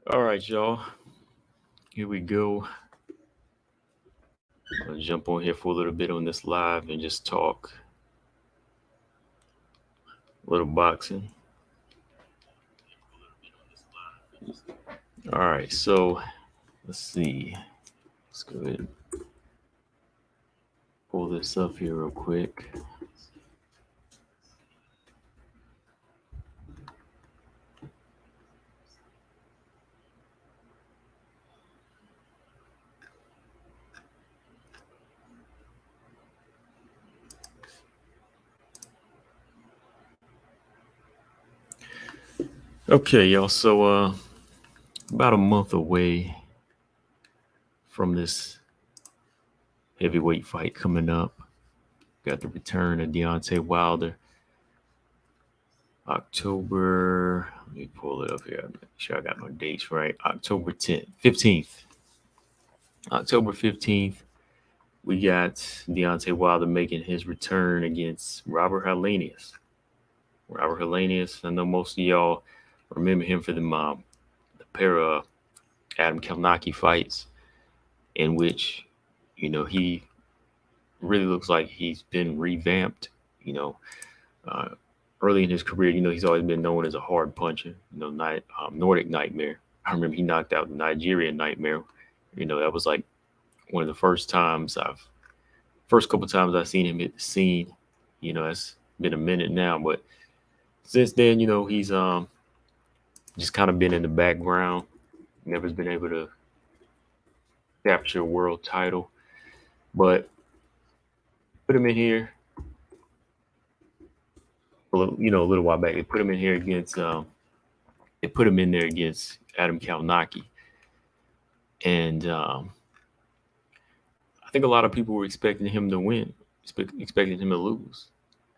All right, y'all. Here we go. I'll jump on here for a little bit on this live and just talk a little boxing. All right, so let's see. Let's go ahead and pull this up here real quick. Okay, y'all. So, about a month away from this heavyweight fight coming up. Got the return of Deontay Wilder. October. Let me pull it up here. Make sure I got my dates right. October 10th, 15th. October 15th. We got Deontay Wilder making his return against Robert Helenius. Robert Helenius, I know most of y'all remember him for the pair of Adam Kalnaki fights in which, he really looks like he's been revamped. You know, uh, early in his career, he's always been known as a hard puncher, Nordic Nightmare. I remember he knocked out the Nigerian Nightmare. That was like one of the first couple times I've seen him hit the scene. It's been a minute now, but since then, he's just kind of been in the background. Never's been able to capture a world title, but put him in here. A little while back, they put him in here against. They put him in there against Adam Kalnaki, and I think a lot of people were expecting him to win, expecting him to lose.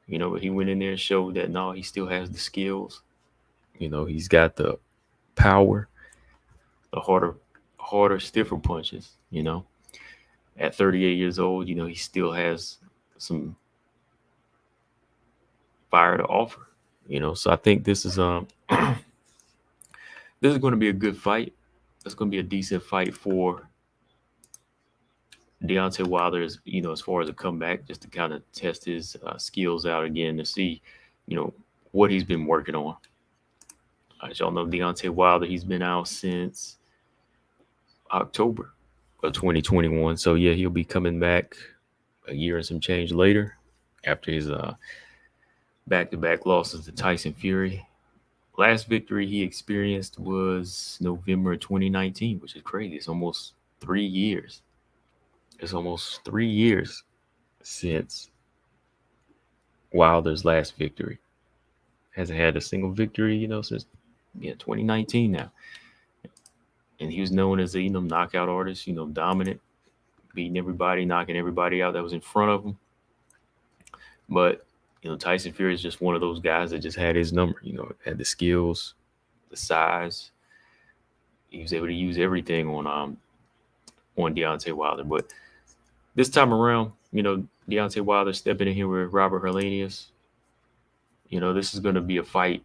But he went in there and showed that no, he still has the skills. He's got the power, the harder, stiffer punches. At 38 years old, he still has some fire to offer. So I think this is this is going to be a good fight. It's going to be a decent fight for Deontay Wilder, as far as a comeback, just to kind of test his skills out again to see, what he's been working on. As y'all know, Deontay Wilder, he's been out since October of 2021. So yeah, he'll be coming back a year and some change later after his back-to-back losses to Tyson Fury. Last victory he experienced was November 2019, which is crazy. It's almost 3 years. It's almost 3 years since Wilder's last victory. Hasn't had a single victory, since 2019 now. And he was known as a knockout artist, dominant, beating everybody, knocking everybody out that was in front of him. But Tyson Fury is just one of those guys that just had his number. Had the skills, the size. He was able to use everything on Deontay Wilder. But this time around, Deontay Wilder stepping in here with Robert Helenius. This is going to be a fight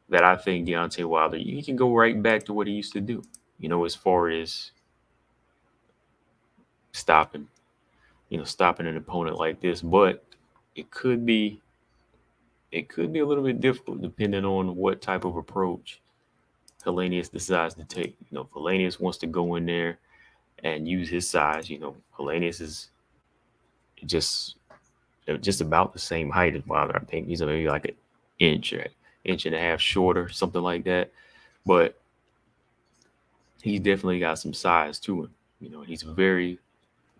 that I think Deontay Wilder, he can go right back to what he used to do. As far as stopping an opponent like this. But it could be a little bit difficult depending on what type of approach Helenius decides to take. If Helenius wants to go in there and use his size, Helenius is just about the same height as Wilder. I think he's maybe like an inch or inch and a half shorter, something like that. But he's definitely got some size to him. He's a very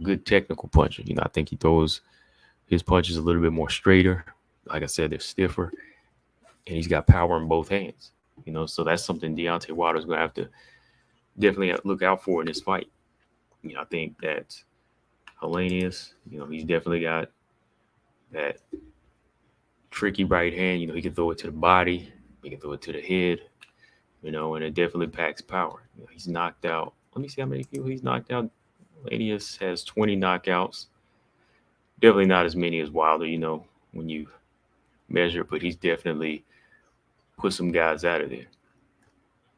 good technical puncher. I think he throws his punches a little bit more straighter. Like I said, they're stiffer. And he's got power in both hands. So that's something Deontay Wilder is going to have to definitely look out for in this fight. I think that Helenius, he's definitely got that tricky right hand. He can throw it to the body. He can throw it to the head, and it definitely packs power. He's knocked out. Let me see how many people he's knocked out. Helenius has 20 knockouts. Definitely not as many as Wilder, when you measure, but he's definitely put some guys out of there.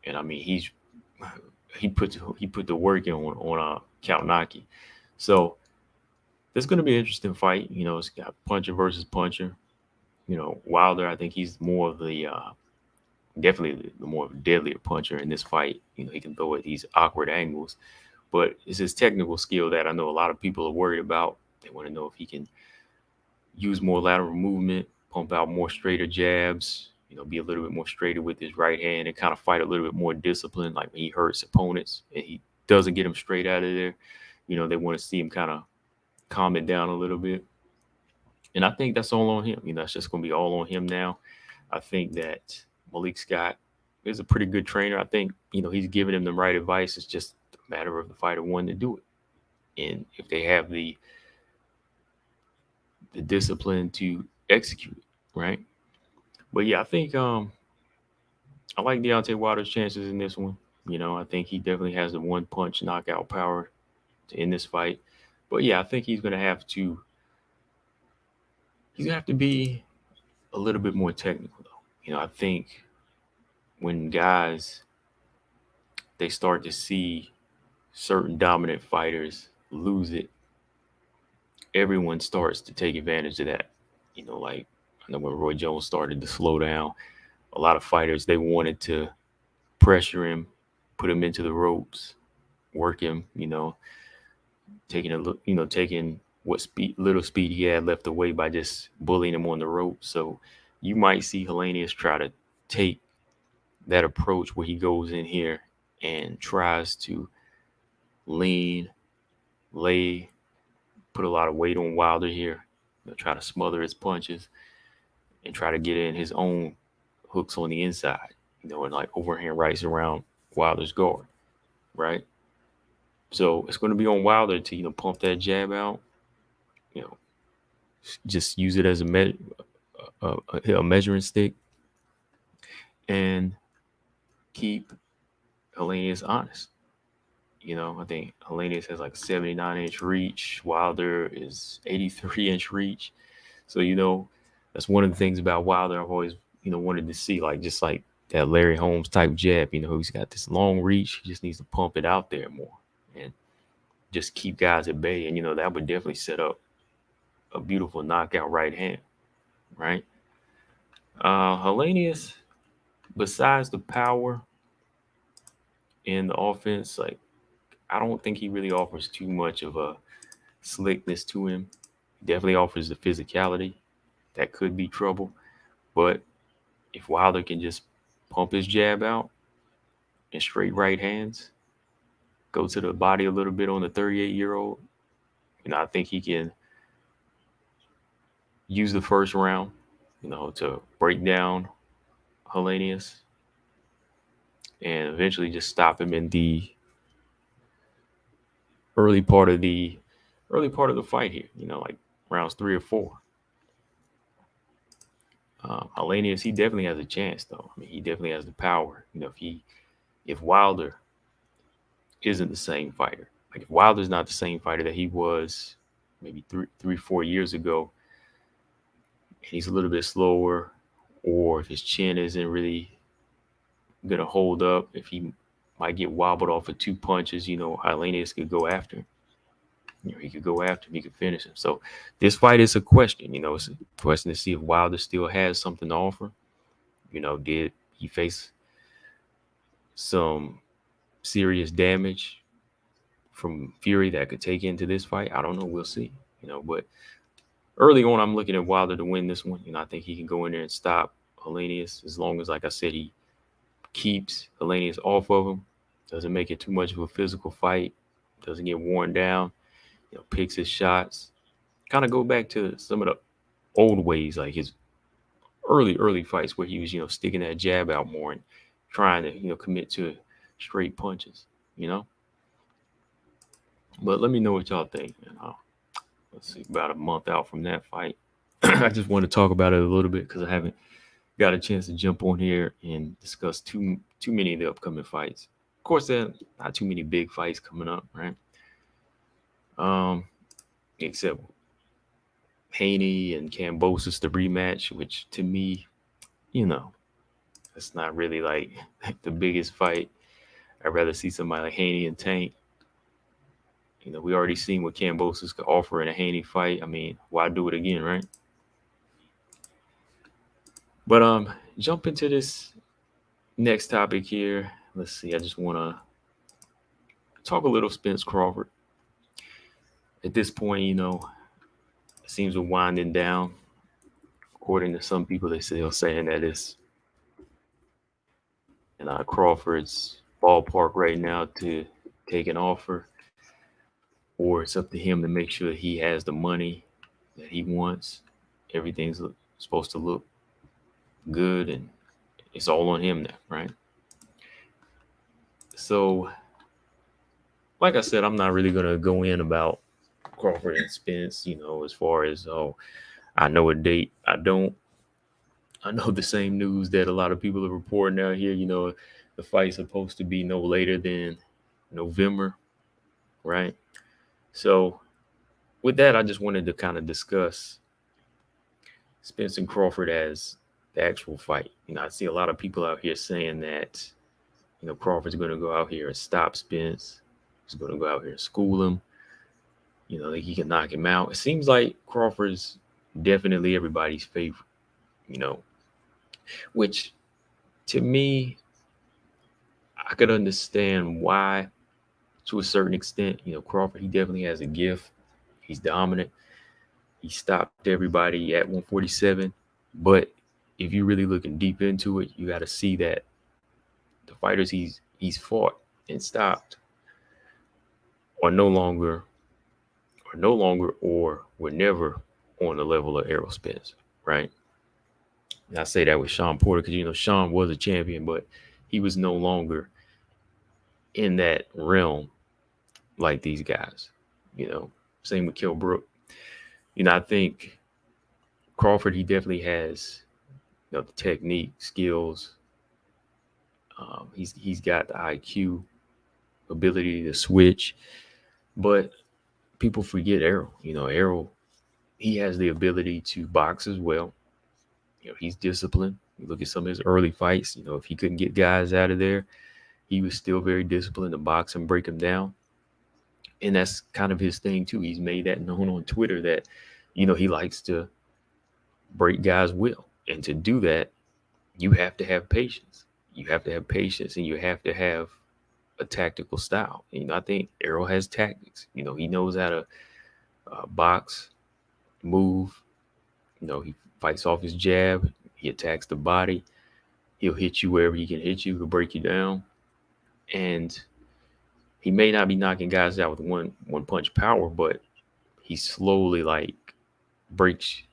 And I mean, he put the work in on Kalnaki. So this is going to be an interesting fight. You know, it's got puncher versus puncher. You know, Wilder, I think he's more of the definitely the more deadlier puncher in this fight. You know, he can throw at these awkward angles, but it's his technical skill that I know a lot of people are worried about. They want to know if he can use more lateral movement, pump out more straighter jabs, you know, be a little bit more straighter with his right hand and kind of fight a little bit more disciplined. Like when he hurts opponents and he doesn't get him straight out of there, you know, they want to see him kind of calm it down a little bit. And I think that's all on him. You know, it's just going to be all on him now. I think that Malik Scott is a pretty good trainer. I think, you know, he's giving him the right advice. It's just a matter of the fighter wanting to do it. And if they have the discipline to execute it, right? But yeah, I think I like Deontay Wilder's chances in this one. You know, I think he definitely has the one punch knockout power to end this fight. But yeah, I think he's gonna have to be a little bit more technical though. You know, I think when guys they start to see certain dominant fighters lose it, everyone starts to take advantage of that. You know, like I know when Roy Jones started to slow down, a lot of fighters they wanted to pressure him, put him into the ropes, work him, you know, taking what little speed he had left away by just bullying him on the rope. So you might see Helenius try to take that approach where he goes in here and tries to lean, lay, put a lot of weight on Wilder here, you know, try to smother his punches and try to get in his own hooks on the inside, you know, and like overhand rights around Wilder's guard, right? So it's going to be on Wilder to, you know, pump that jab out, you know, just use it as a measuring stick and keep Helenius honest. You know, I think Helenius has like a 79-inch reach. Wilder is 83-inch reach. So, you know, that's one of the things about Wilder I've always, you know, wanted to see, like just like that Larry Holmes type jab. You know, he's got this long reach. He just needs to pump it out there more and just keep guys at bay. And, you know, that would definitely set up a beautiful knockout right hand, right? Helenius, besides the power in the offense, like I don't think he really offers too much of a slickness to him. He definitely offers the physicality that could be trouble. But if Wilder can just pump his jab out and straight right hands, go to the body a little bit on the 38-year-old, you know, I think he can use the first round, you know, to break down Helenius and eventually just stop him in the early part of the fight here, you know, like rounds 3 or 4. Helenius, he definitely has a chance, though. I mean, he definitely has the power. You know, if Wilder isn't the same fighter, like if Wilder's not the same fighter that he was maybe 3, 4 years ago, and he's a little bit slower, or if his chin isn't really gonna hold up, if he might get wobbled off of 2 punches, you know, Helenius could go after him. You know, he could go after him, he could finish him. So this fight is a question, you know, it's a question to see if Wilder still has something to offer. You know, did he face some serious damage from Fury that could take into this fight? I don't know. We'll see. You know, but early on, I'm looking at Wilder to win this one. You know, I think he can go in there and stop Helenius as long as, like I said, he keeps Helenius off of him, doesn't make it too much of a physical fight, doesn't get worn down, you know, picks his shots. Kind of go back to some of the old ways, like his early fights where he was, you know, sticking that jab out more and trying to, you know, commit to straight punches, you know. But let me know what y'all think. And let's see, about a month out from that fight, I just want to talk about it a little bit because I haven't got a chance to jump on here and discuss too many of the upcoming fights. Of course, there are not too many big fights coming up, right? Except Haney and Kambosos, the rematch, which to me, you know, That's not really like the biggest fight. I'd rather see somebody like Haney and Tank. We already seen what Kambosos could offer in a Haney fight. I mean, why do it again, right? But jump into this next topic here. Let's see. I just want to talk a little Spence Crawford. At this point, it seems we're winding down. According to some people, they're still saying that it's in Crawford's ballpark right now to take an offer, or it's up to him to make sure he has the money that he wants. Everything's supposed to look good, and it's all on him now, right? So, like I said, I'm not really going to go in about Crawford and Spence, as far as, I know a date. I don't. I know the same news that a lot of people are reporting out here. The fight's supposed to be no later than November, right? So, with that, I just wanted to kind of discuss Spence and Crawford as the actual fight. I see a lot of people out here saying that, Crawford's going to go out here and stop Spence. He's going to go out here and school him. That he can knock him out. It seems like Crawford's definitely everybody's favorite, which to me, I could understand why to a certain extent. Crawford, he definitely has a gift. He's dominant. He stopped everybody at 147. But if you're really looking deep into it, you got to see that the fighters he's fought and stopped are no longer or were never on the level of Errol Spence, right? And I say that with Sean Porter because, Sean was a champion, but he was no longer in that realm like these guys, Same with Kell Brook. I think Crawford, he definitely has, the technique, skills. He's got the IQ, ability to switch, but people forget Errol. Errol, he has the ability to box as well. He's disciplined. You look at some of his early fights. If he couldn't get guys out of there, he was still very disciplined to box and break them down. And that's kind of his thing too. He's made that known on Twitter that, he likes to break guys' will. And to do that, you have to have patience. You have to have patience, and you have to have a tactical style. I think Errol has tactics. He knows how to box, move. He fights off his jab. He attacks the body. He'll hit you wherever he can hit you. He'll break you down. And he may not be knocking guys out with one punch power, but he slowly breaks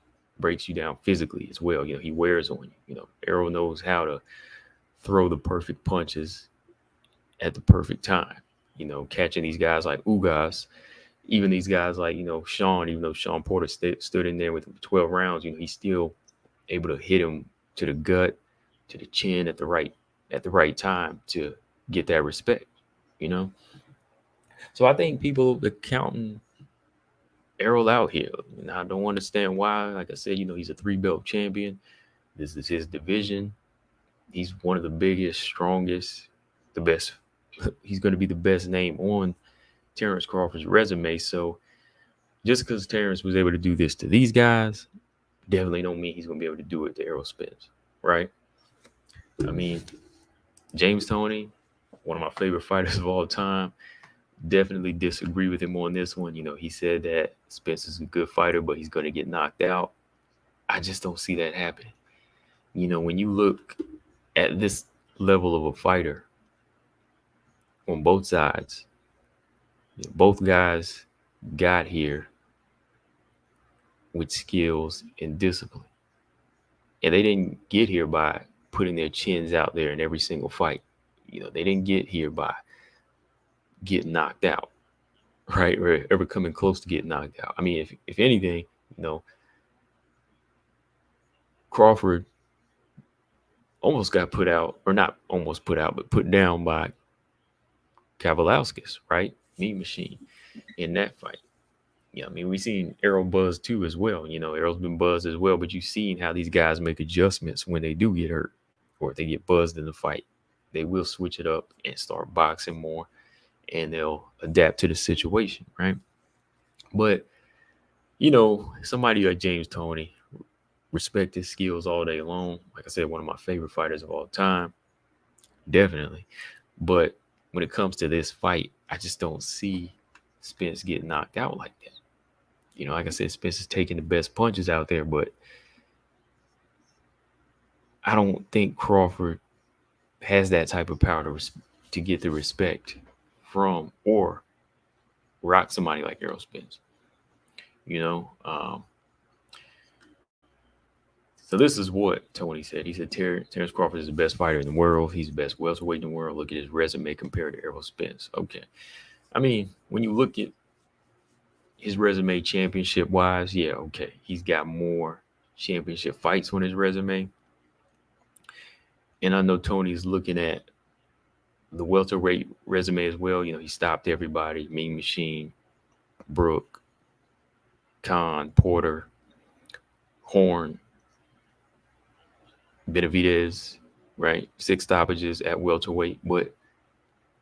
you down physically as well. He wears on you. Errol knows how to throw the perfect punches at the perfect time. Catching these guys like Ugas, even these guys like, Sean, even though Sean Porter stood in there with 12 rounds, he's still able to hit him to the gut, to the chin at the right time to get that respect, So I think people are counting Errol out here. And I don't understand why. Like I said, he's a 3-belt champion. This is his division. He's one of the biggest, strongest, the best. He's going to be the best name on Terrence Crawford's resume. So just because Terrence was able to do this to these guys, definitely don't mean he's going to be able to do it to Errol Spence, right? I mean, James Toney, one of my favorite fighters of all time, definitely disagree with him on this one. He said that Spence is a good fighter, but he's going to get knocked out. I just don't see that happening. When you look at this level of a fighter on both sides, both guys got here with skills and discipline. And they didn't get here by putting their chins out there in every single fight. They didn't get here by getting knocked out, right? Or ever coming close to getting knocked out. I mean, if anything, Crawford almost got put out, or not almost put out, but put down by Kavalauskas, right? Mean Machine in that fight. I mean, we've seen Errol buzz too as well. Errol's been buzzed as well, but you've seen how these guys make adjustments when they do get hurt. or if they get buzzed in the fight, they will switch it up and start boxing more, and they'll adapt to the situation, right? But somebody like James Toney, respect his skills all day long. Like I said, one of my favorite fighters of all time, definitely. But when it comes to this fight, I just don't see Spence getting knocked out like that. Like I said, Spence is taking the best punches out there, but I don't think Crawford has that type of power to get the respect from or rock somebody like Errol Spence. So this is what Tony said. He said Terrence Crawford is the best fighter in the world. He's the best welterweight in the world. Look at his resume compared to Errol Spence. Okay. I mean, when you look at his resume championship-wise, yeah, okay. He's got more championship fights on his resume. And I know Tony's looking at the welterweight resume as well. He stopped everybody. Mean Machine, Brook, Khan, Porter, Horn, Benavidez, right? 6 stoppages at welterweight. But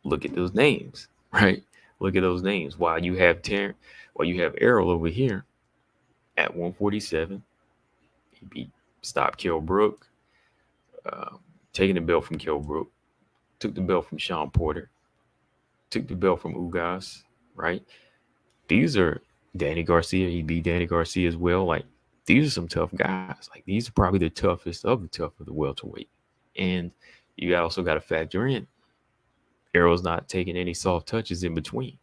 look at those names, right? Look at those names. While you have Errol over here at 147, he stopped Kell Brook, taking the belt from Kell Brook, took the belt from Sean Porter, took the belt from Ugas, right? These are Danny Garcia. He beat Danny Garcia as well. Like, these are some tough guys. Like, these are probably the toughest of the tough of the welterweight. And you also got to factor in Errol's not taking any soft touches in between,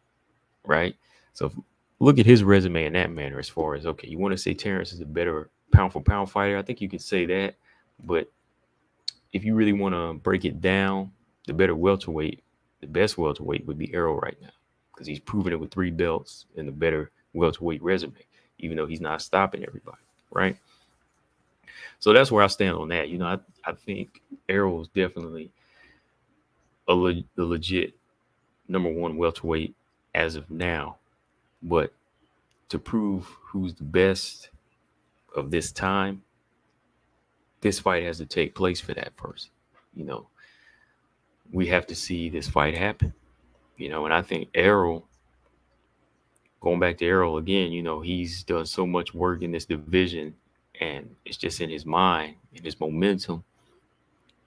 right? So look at his resume in that manner as far as, okay, you want to say Terrence is a better pound-for-pound fighter. I think you could say that. But if you really want to break it down, the best welterweight would be Errol right now, because he's proven it with 3 belts and the better welterweight resume, even though he's not stopping everybody, right? So that's where I stand on that. I think Errol is definitely the legit number 1 welterweight as of now. But to prove who's the best of this time, this fight has to take place for that first. We have to see this fight happen. And I think Errol, going back to Errol again, he's done so much work in this division, and it's just in his mind and his momentum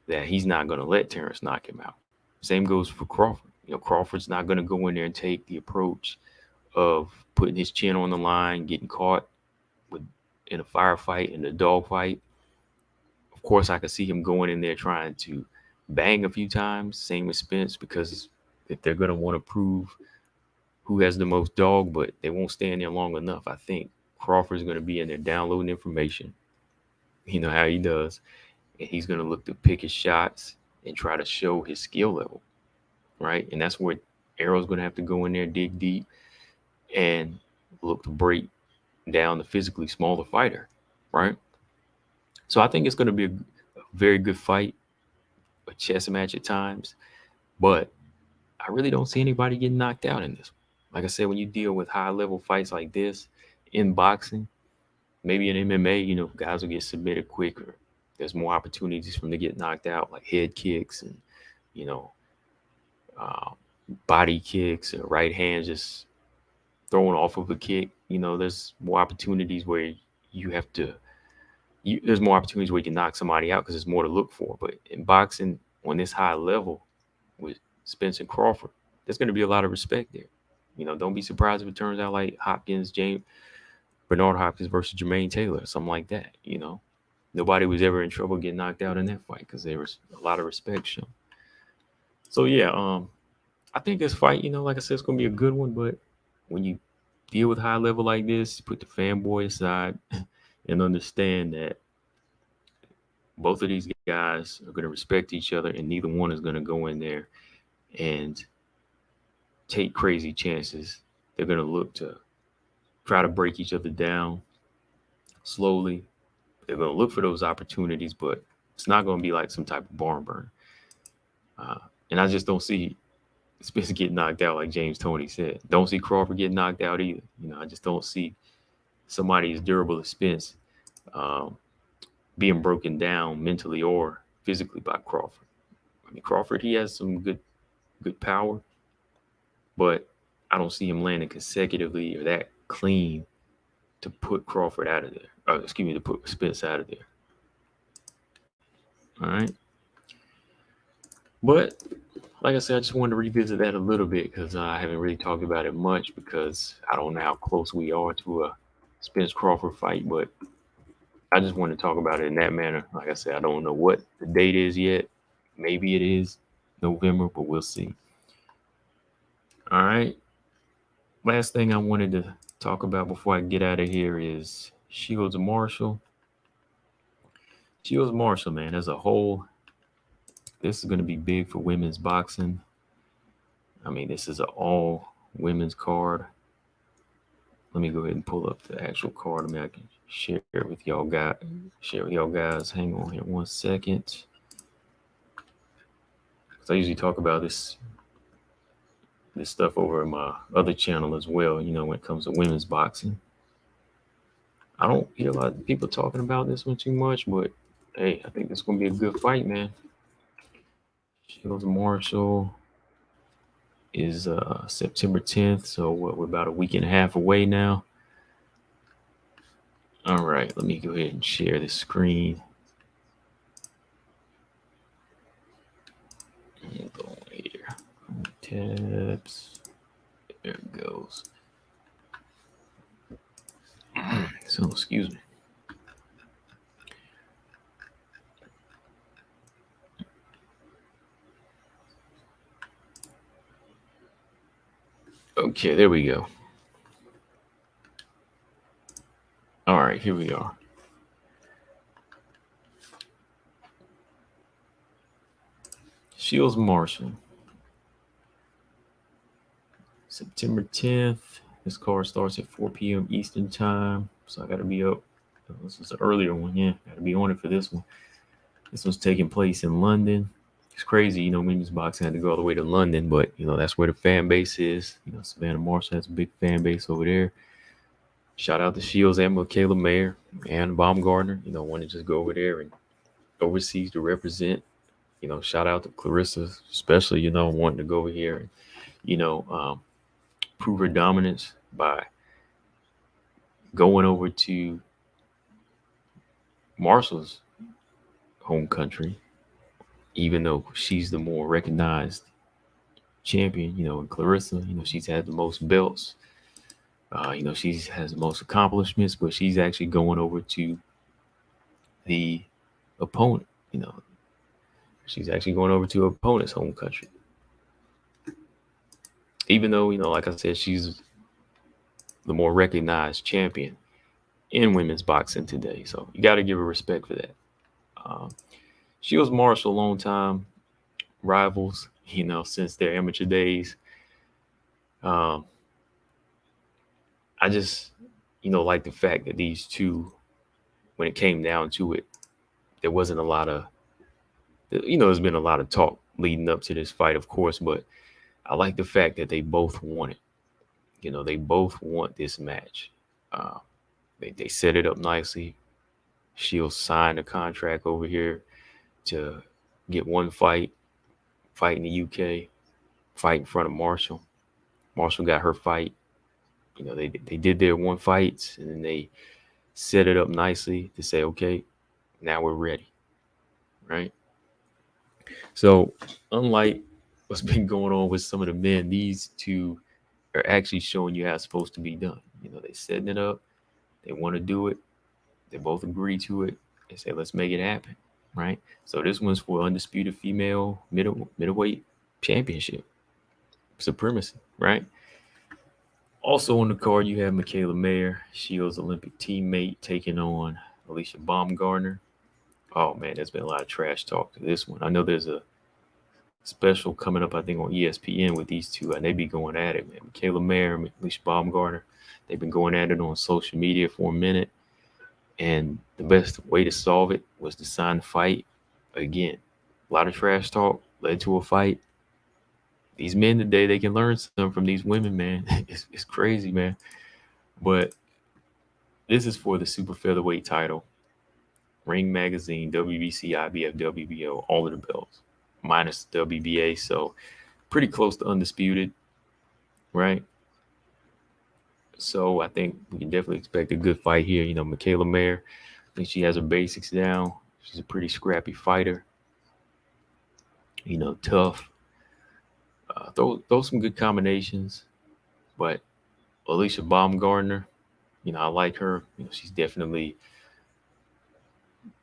that he's not going to let Terrence knock him out. Same goes for Crawford. Crawford's not going to go in there and take the approach of putting his chin on the line, getting caught in a firefight, in a dogfight. Of course, I could see him going in there trying to bang a few times. Same with Spence, because if they're going to want to prove who has the most dog, but they won't stay in there long enough. I think Crawford's going to be in there downloading information. You know how he does. And he's going to look to pick his shots and try to show his skill level, right? And that's where Errol's going to have to go in there, dig deep, and look to break down the physically smaller fighter, right? So I think it's going to be a very good fight, a chess match at times, but I really don't see anybody getting knocked out in this. Like I said, when you deal with high-level fights like this in boxing, maybe in MMA, guys will get submitted quicker. There's more opportunities for them to get knocked out, like head kicks and, body kicks or right hands just thrown off of a kick. There's more opportunities where there's more opportunities where you can knock somebody out because there's more to look for. But in boxing, on this high level with Spence and Crawford, there's going to be a lot of respect there. Don't be surprised if it turns out like Bernard Hopkins versus Jermaine Taylor, something like that. Nobody was ever in trouble getting knocked out in that fight because there was a lot of respect shown. So yeah, I think this fight, like I said, it's going to be a good one. But when you deal with high level like this, put the fanboy aside and understand that both of these guys are going to respect each other, and neither one is going to go in there and take crazy chances. They're going to look to try to break each other down slowly. They're going to look for those opportunities, but it's not going to be like some type of barn burn. And I just don't see Spence getting knocked out like James Toney said. Don't see Crawford getting knocked out either. I just don't see somebody as durable as Spence being broken down mentally or physically by Crawford. I mean, Crawford, he has some good power, but I don't see him landing consecutively or that clean to put Crawford out of there. Excuse me, to put Spence out of there. All right. But like I said, I just wanted to revisit that a little bit because I haven't really talked about it much because I don't know how close we are to a Spence Crawford fight. But I just want to talk about it in that manner. Like I said, I don't know what the date is yet. Maybe it is November, but we'll see. All right. Last thing I wanted to talk about before I get out of here is Shields Marshall. Shields Marshall, man, as a whole, this is going to be big for women's boxing. I mean, this is an all women's card. Let me go ahead and pull up the actual card. I mean, I can share it with y'all guys. Hang on here 1 second. Because I usually talk about this stuff over in my other channel as well, you know, when it comes to women's boxing. I don't hear a lot of people talking about this one too much, but hey, I think it's going to be a good fight, man. Shields Marshall is September 10th, so we're about a week and a half away now. All right, let me go ahead and share the screen. Go here. Tabs. There it goes. So, excuse me. Okay, there we go. All right, here we are. Shields Marshall. September 10th. This card starts at 4 p.m. Eastern time. So I got to be up. This is an earlier one. Yeah, got to be on it for this one. This one's taking place in London. It's crazy, you know, women's boxing had to go all the way to London, but, you know, that's where the fan base is. You know, Savannah Marshall has a big fan base over there. Shout out to Shields and Michaela Mayer and Baumgartner. You know, want to just go over there and overseas to represent. You know, shout out to Clarissa, especially, you know, wanting to go over here and, you know, prove her dominance by going over to Marshall's home country, even though she's the more recognized champion. You know, and Clarissa, you know, she's had the most belts. You know, she has the most accomplishments, but she's actually going over to the opponent. You know, she's actually going over to her opponent's home country. Even though, you know, like I said, she's the more recognized champion in women's boxing today. So you got to give her respect for that. Shields Marshall, long time rivals, you know, since their amateur days. I just, you know, like the fact that these two, when it came down to it, there wasn't a lot of, you know, there's been a lot of talk leading up to this fight, of course, but I like the fact that they both want it. You know, they both want this match. They set it up nicely. Shields signed a contract over here to get one fight in the UK, fight in front of Marshall. Marshall got her fight. You know, they did their one fight, and then they set it up nicely to say, okay, now we're ready, right? So unlike what's been going on with some of the men, these two are actually showing you how it's supposed to be done. You know, they're setting it up. They want to do it. They both agree to it. They say, let's make it happen, right? So this one's for undisputed female middleweight championship supremacy, right? Also on the card, you have Michaela Mayer, Shields' Olympic teammate, taking on Alicia Baumgartner. Oh, man, there's been a lot of trash talk to this one. I know there's a special coming up, I think, on ESPN with these two, and they be going at it, man. Michaela Mayer and Alicia Baumgartner, they've been going at it on social media for a minute, and the best way to solve it was to sign the fight. Again, a lot of trash talk led to a fight. These men today, they can learn something from these women, man. It's crazy, man. But this is for the super featherweight title, Ring Magazine, WBC, IBF, WBO, all of the belts, minus WBA. So pretty close to undisputed, right? So I think we can definitely expect a good fight here. Michaela Mayer, I think she has her basics down. She's a pretty scrappy fighter. Tough. Throw some good combinations. But Alicia Baumgartner, I like her. She's definitely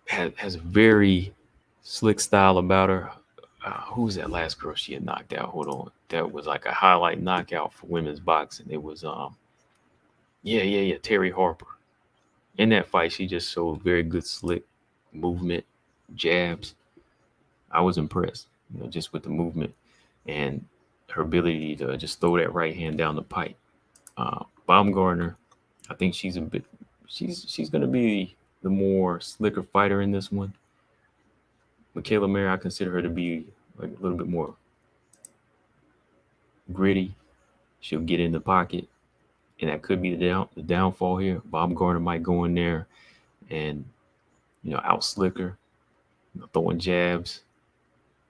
has a very slick style about her. Who was that last girl she had knocked out? Hold on. That was like a highlight knockout for women's boxing. It was Terry Harper. In that fight, she just showed very good slick movement, jabs. I was impressed, just with the movement and her ability to just throw that right hand down the pipe. Baumgartner, I think she's going to be the more slicker fighter in this one. Michaela Mayer, I consider her to be like a little bit more gritty. She'll get in the pocket, and that could be the downfall here. Baumgartner might go in there and out slicker, throwing jabs,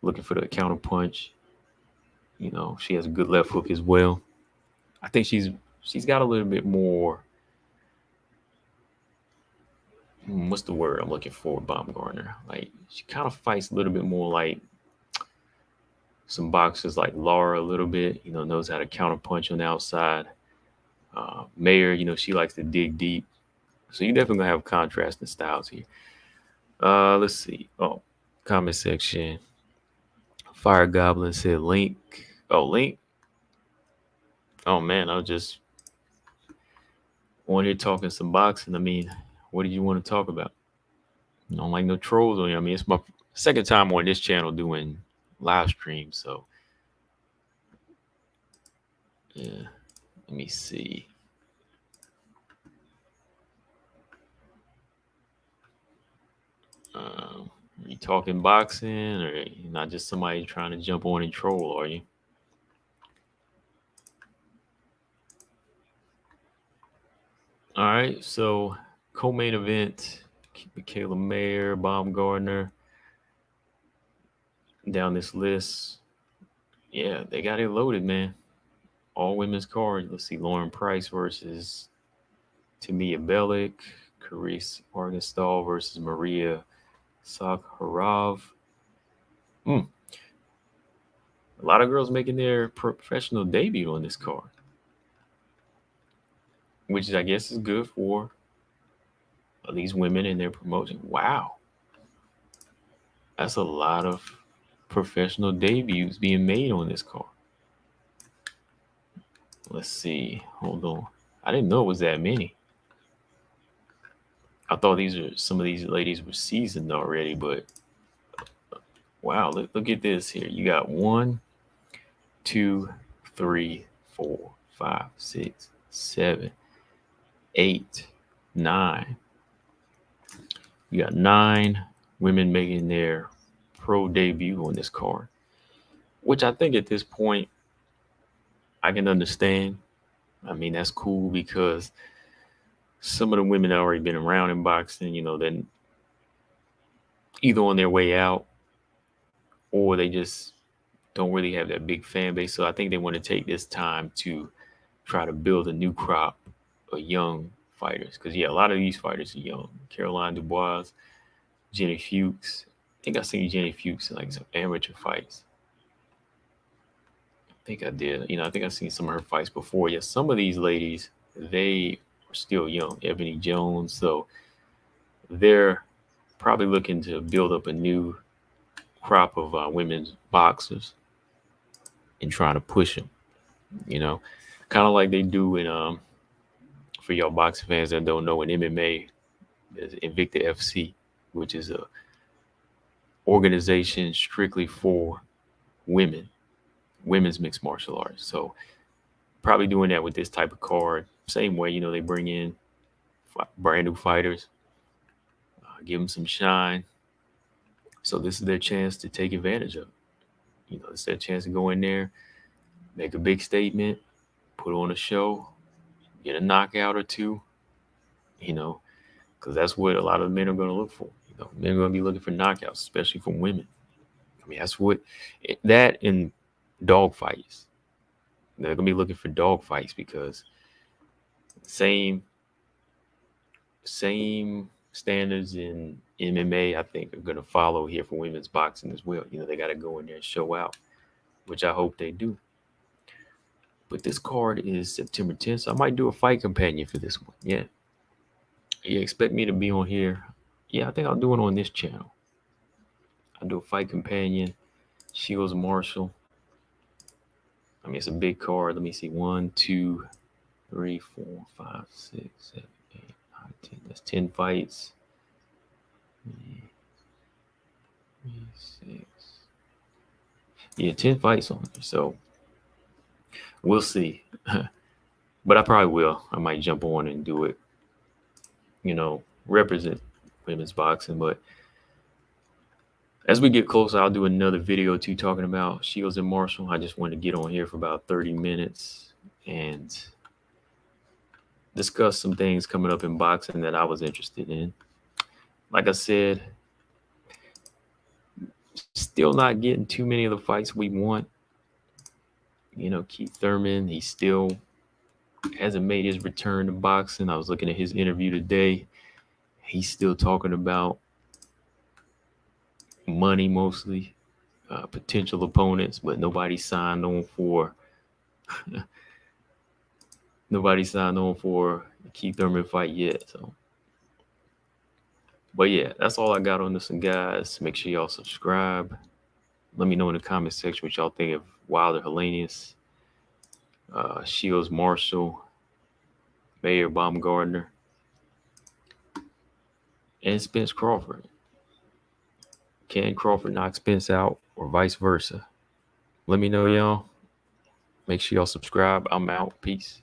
looking for the counter punch. She has a good left hook as well. I think she's got a little bit more. What's the word I'm looking for, Baumgartner? Like, she kind of fights a little bit more like some boxers like Laura a little bit, knows how to counter punch on the outside. Mayer, she likes to dig deep. So you're definitely going to have contrasting styles here. Let's see. Oh, comment section. Fire Goblin said Link. Oh, Link. Oh, man, I was just on here talking some boxing. I mean, what did you want to talk about? I don't like no trolls on you. I mean, it's my second time on this channel doing live streams. So, yeah, let me see. Are you talking boxing, or you're not just somebody trying to jump on and troll, are you? All right, so co-main event, Michaela Mayer, Baumgartner. Down this list, yeah, they got it loaded, man. All women's card. Let's see, Lauren Price versus Tamia Bellick, Carice Morgenstall versus Maria Sakharov. A lot of girls making their professional debut on this card, which I guess is good for these women and their promotion. Wow. That's a lot of professional debuts being made on this card. Let's see. Hold on. I didn't know it was that many. I thought some of these ladies were seasoned already, but wow, look at this here. You got 1, 2, 3, 4, 5, 6, 7, 8, 9. You got 9 women making their pro debut on this card, which I think at this point I can understand. I mean, that's cool because some of the women have already been around in boxing, then either on their way out or they just don't really have that big fan base. So I think they want to take this time to try to build a new crop of young fighters. Because, yeah, a lot of these fighters are young. Caroline Dubois, Jenny Fuchs. I think I've seen Jenny Fuchs in like some amateur fights. I think I did. I think I've seen some of her fights before. Yeah, some of these ladies, they are still young. Ebony Jones. So they're probably looking to build up a new crop of women's boxers and trying to push them, kind of like they do in, for y'all boxing fans that don't know, in MMA, there's Invicta FC, which is a organization strictly for women's mixed martial arts. So probably doing that with this type of card. Same way, they bring in brand new fighters, give them some shine. So this is their chance to take advantage of it. It's their chance to go in there, make a big statement, put on a show, get a knockout or two, because that's what a lot of men are going to look for. Men are going to be looking for knockouts, especially from women. I mean, that's what that and dog fights. They're going to be looking for dog fights because same standards in MMA, I think, are going to follow here for women's boxing as well. They got to go in there and show out, which I hope they do. But this card is September 10th, so I might do a fight companion for this one. Yeah. You expect me to be on here? Yeah, I think I'll do it on this channel. I'll do a fight companion. Shields Marshall. I mean, it's a big card. Let me see. 1, 2, 3, 4, 5, 6, 7, 8, 9, 10. That's 10 fights. 3, 6. Yeah, 10 fights on there. So we'll see. But I probably will. I might jump on and do it. Represent women's boxing. But as we get closer, I'll do another video or two talking about Shields and Marshall. I just wanted to get on here for about 30 minutes and discuss some things coming up in boxing that I was interested in. Like I said, still not getting too many of the fights we want. Keith Thurman, he still hasn't made his return to boxing. I was looking at his interview today. He's still talking about money mostly, potential opponents, but nobody signed on for the Keith Thurman fight yet. So, but yeah, that's all I got on this one, guys. Make sure y'all subscribe. Let me know in the comment section what y'all think of Wilder Helenius, Shields Marshall, Mayer Baumgardner, and Spence Crawford. Can Crawford knock Spence out or vice versa? Let me know, y'all. Make sure y'all subscribe. I'm out. Peace.